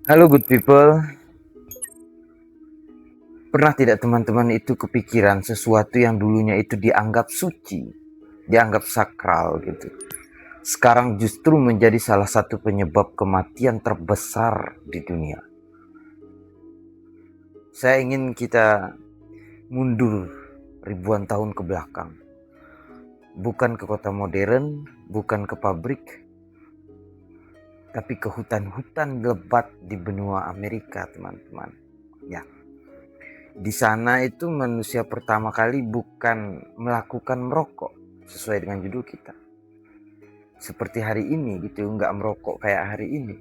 Halo good people, pernah tidak teman-teman itu kepikiran sesuatu yang dulunya itu dianggap suci, dianggap sakral gitu. Sekarang justru menjadi salah satu penyebab kematian terbesar di dunia. Saya ingin kita mundur ribuan tahun ke belakang. Bukan ke kota modern, bukan ke pabrik, tapi ke hutan-hutan lebat di benua Amerika, teman-teman. Ya, di sana itu manusia pertama kali bukan melakukan merokok sesuai dengan judul kita. Seperti hari ini gitu, nggak merokok kayak hari ini.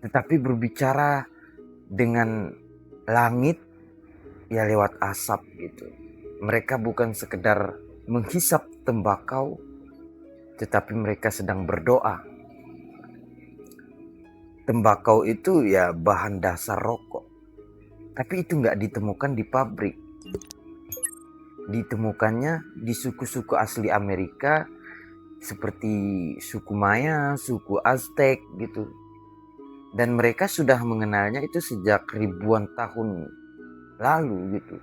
Tetapi berbicara dengan langit ya lewat asap gitu. Mereka bukan sekedar menghisap tembakau, tetapi mereka sedang berdoa. Tembakau itu ya bahan dasar rokok. Tapi itu nggak ditemukan di pabrik. Ditemukannya di suku-suku asli Amerika seperti suku Maya, suku Aztec gitu. Dan mereka sudah mengenalnya itu sejak ribuan tahun lalu gitu.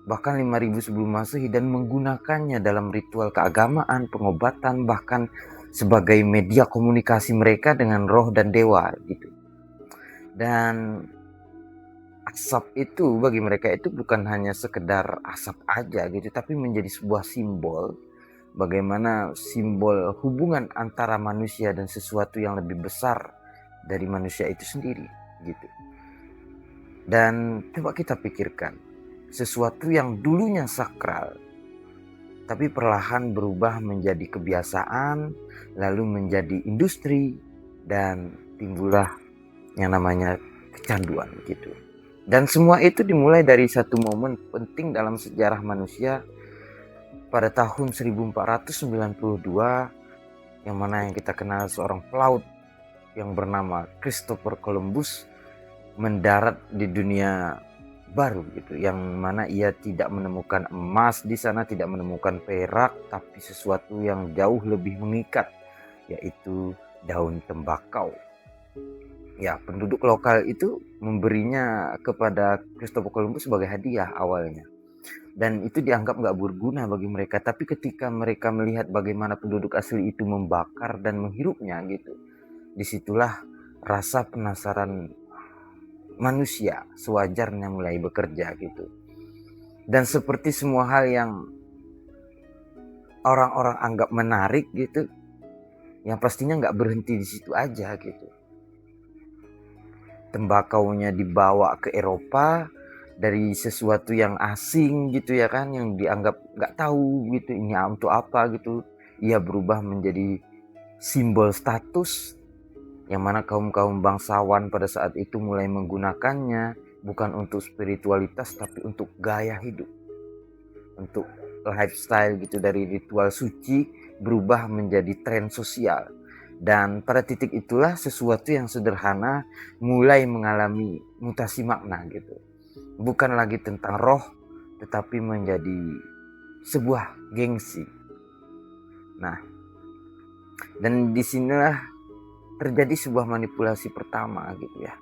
Bahkan 5000 sebelum Masehi dan menggunakannya dalam ritual keagamaan, pengobatan, bahkan sebagai media komunikasi mereka dengan roh dan dewa gitu. Dan asap itu bagi mereka itu bukan hanya sekedar asap aja gitu, tapi menjadi sebuah simbol bagaimana simbol hubungan antara manusia dan sesuatu yang lebih besar dari manusia itu sendiri gitu. Dan coba kita pikirkan, sesuatu yang dulunya sakral tapi perlahan berubah menjadi kebiasaan, lalu menjadi industri, dan timbullah yang namanya kecanduan gitu. Dan semua itu dimulai dari satu momen penting dalam sejarah manusia pada tahun 1492, yang mana yang kita kenal seorang pelaut yang bernama Christopher Columbus mendarat di dunia baru gitu, yang mana ia tidak menemukan emas di sana, tidak menemukan perak, tapi sesuatu yang jauh lebih mengikat, yaitu daun tembakau. Ya, penduduk lokal itu memberinya kepada Christopher Columbus sebagai hadiah awalnya. Dan itu dianggap nggak berguna bagi mereka. Tapi ketika mereka melihat bagaimana penduduk asli itu membakar dan menghirupnya gitu, disitulah rasa penasaran manusia sewajarnya mulai bekerja gitu. Dan seperti semua hal yang orang-orang anggap menarik gitu, yang pastinya nggak berhenti di situ aja gitu. Tembakaunya dibawa ke Eropa dari sesuatu yang asing gitu ya kan, yang dianggap nggak tahu gitu ini untuk apa gitu, ia berubah menjadi simbol status, yang mana kaum-kaum bangsawan pada saat itu mulai menggunakannya bukan untuk spiritualitas tapi untuk gaya hidup, untuk lifestyle gitu. Dari ritual suci berubah menjadi tren sosial. Dan pada titik itulah sesuatu yang sederhana mulai mengalami mutasi makna gitu. Bukan lagi tentang roh, tetapi menjadi sebuah gengsi. Nah, dan disinilah terjadi sebuah manipulasi pertama gitu ya.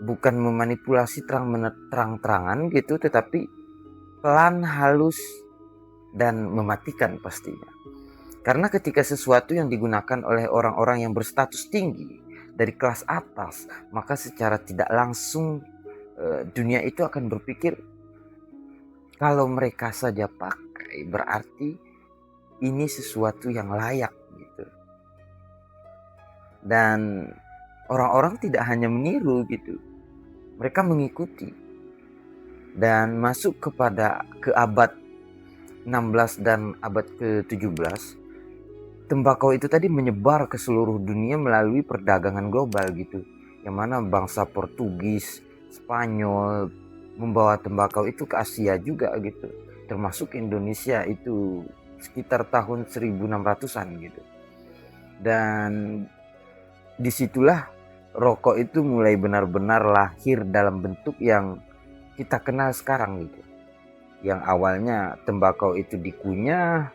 Bukan memanipulasi terang-terangan gitu, tetapi pelan, halus, dan mematikan pastinya. Karena ketika sesuatu yang digunakan oleh orang-orang yang berstatus tinggi dari kelas atas, maka secara tidak langsung dunia itu akan berpikir kalau mereka saja pakai berarti ini sesuatu yang layak gitu. Dan orang-orang tidak hanya meniru gitu, mereka mengikuti dan masuk ke abad 16 dan abad ke-17. Tembakau itu tadi menyebar ke seluruh dunia melalui perdagangan global gitu, yang mana bangsa Portugis, Spanyol membawa tembakau itu ke Asia juga gitu, termasuk Indonesia itu sekitar tahun 1600-an gitu. Dan disitulah rokok itu mulai benar-benar lahir dalam bentuk yang kita kenal sekarang gitu. Yang awalnya tembakau itu dikunyah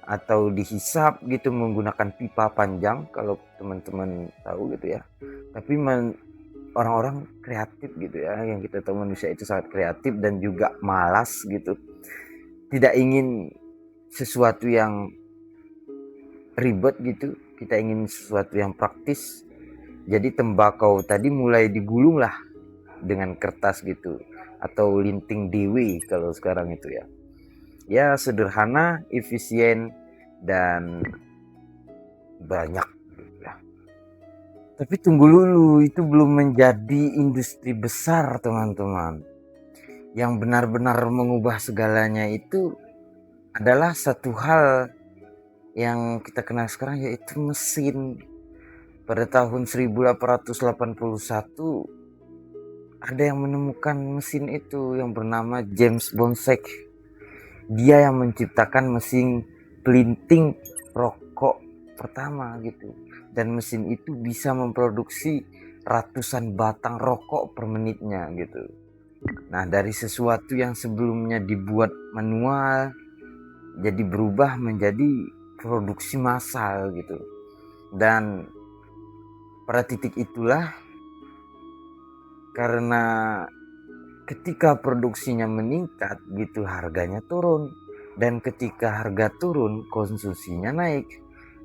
atau dihisap gitu menggunakan pipa panjang kalau teman-teman tahu gitu ya. Tapi orang-orang kreatif gitu ya, yang kita tahu manusia itu sangat kreatif dan juga malas gitu, tidak ingin sesuatu yang ribet gitu, kita ingin sesuatu yang praktis. Jadi tembakau tadi mulai digulung lah dengan kertas gitu, atau linting dewe kalau sekarang itu ya. Ya sederhana, efisien, dan banyak gitu ya. Tapi tunggu dulu, itu belum menjadi industri besar teman-teman. Yang benar-benar mengubah segalanya itu adalah satu hal yang kita kenal sekarang, yaitu mesin. Pada tahun 1881 ada yang menemukan mesin itu yang bernama James Bonsek. Dia yang menciptakan mesin pelinting rokok pertama gitu. Dan mesin itu bisa memproduksi ratusan batang rokok per menitnya gitu. Nah, dari sesuatu yang sebelumnya dibuat manual jadi berubah menjadi produksi massal gitu. Dan pada titik itulah, karena ketika produksinya meningkat gitu, harganya turun. Dan ketika harga turun, konsumsinya naik.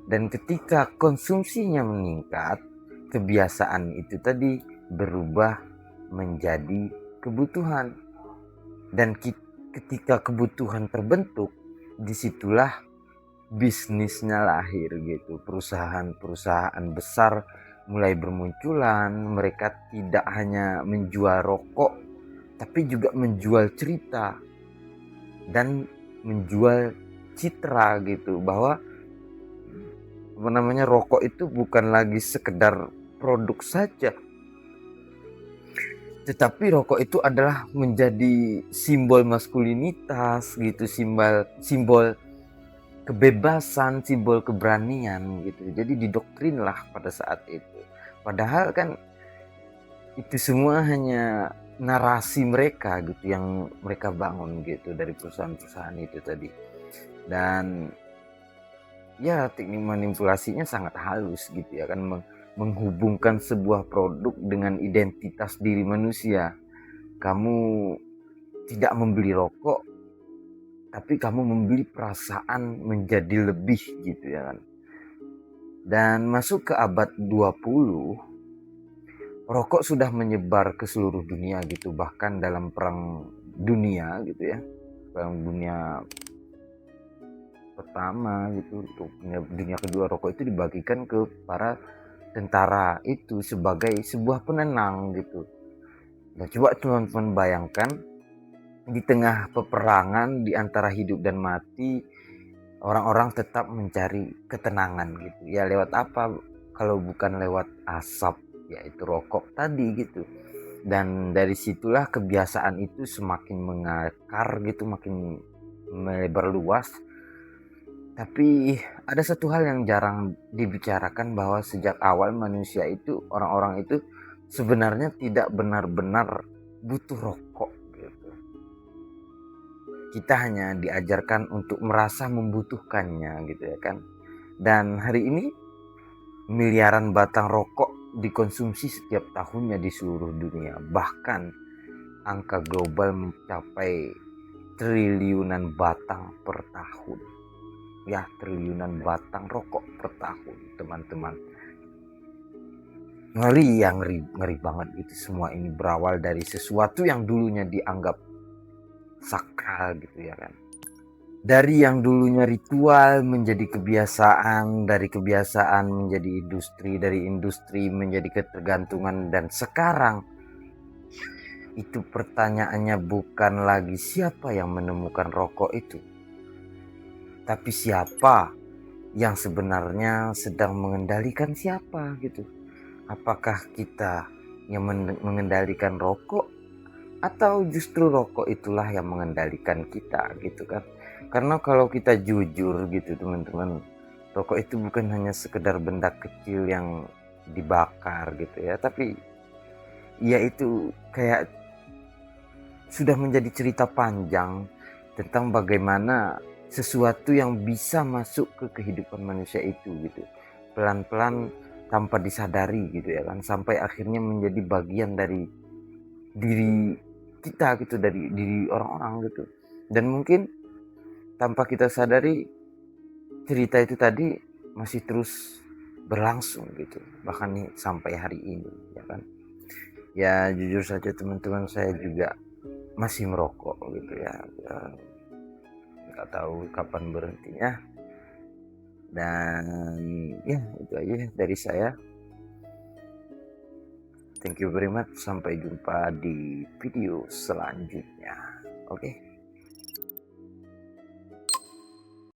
Dan ketika konsumsinya meningkat, kebiasaan itu tadi berubah menjadi kebutuhan. Dan ketika kebutuhan terbentuk, disitulah bisnisnya lahir gitu. Perusahaan-perusahaan besar mulai bermunculan. Mereka tidak hanya menjual rokok, tapi juga menjual cerita dan menjual citra gitu, bahwa rokok itu bukan lagi sekedar produk saja, tetapi rokok itu adalah menjadi simbol maskulinitas gitu, simbol kebebasan, simbol keberanian gitu. Jadi didoktrin lah pada saat itu. Padahal kan itu semua hanya narasi mereka gitu, yang mereka bangun gitu dari perusahaan-perusahaan itu tadi. Dan ya teknik manipulasinya sangat halus gitu ya kan, menghubungkan sebuah produk dengan identitas diri manusia. Kamu tidak membeli rokok, tapi kamu membeli perasaan menjadi lebih gitu ya kan. Dan masuk ke abad 20, rokok sudah menyebar ke seluruh dunia gitu, bahkan dalam perang dunia gitu ya, perang dunia pertama gitu, dunia kedua, rokok itu dibagikan ke para tentara itu sebagai sebuah penenang gitu. Nah coba teman-teman bayangkan, di tengah peperangan di antara hidup dan mati, orang-orang tetap mencari ketenangan gitu ya, lewat apa kalau bukan lewat asap, yaitu rokok tadi gitu. Dan dari situlah kebiasaan itu semakin mengakar gitu, makin melebar luas. Tapi ada satu hal yang jarang dibicarakan, bahwa sejak awal manusia itu, orang-orang itu sebenarnya tidak benar-benar butuh rokok gitu. Kita hanya diajarkan untuk merasa membutuhkannya gitu ya kan. Dan hari ini miliaran batang rokok dikonsumsi setiap tahunnya di seluruh dunia. Bahkan angka global mencapai triliunan batang per tahun. Ya, triliunan batang rokok per tahun, teman-teman. Ngeri banget itu semua. Ini berawal dari sesuatu yang dulunya dianggap sakral gitu ya kan. Dari yang dulunya ritual menjadi kebiasaan, dari kebiasaan menjadi industri, dari industri menjadi ketergantungan, dan sekarang itu pertanyaannya bukan lagi siapa yang menemukan rokok itu, tapi siapa yang sebenarnya sedang mengendalikan siapa gitu. Apakah kita yang mengendalikan rokok, atau justru rokok itulah yang mengendalikan kita gitu kan. Karena kalau kita jujur gitu teman-teman, rokok itu bukan hanya sekedar benda kecil yang dibakar gitu ya, tapi ya itu kayak sudah menjadi cerita panjang tentang bagaimana sesuatu yang bisa masuk ke kehidupan manusia itu gitu. Pelan-pelan tanpa disadari gitu ya kan, sampai akhirnya menjadi bagian dari diri kita gitu, dari diri orang-orang gitu. Dan mungkin tanpa kita sadari cerita itu tadi masih terus berlangsung gitu, bahkan nih sampai hari ini ya kan. Ya jujur saja teman-teman, saya juga masih merokok gitu ya, nggak tahu kapan berhentinya. Dan ya itu aja dari saya. Thank you very much, sampai jumpa di video selanjutnya. Oke.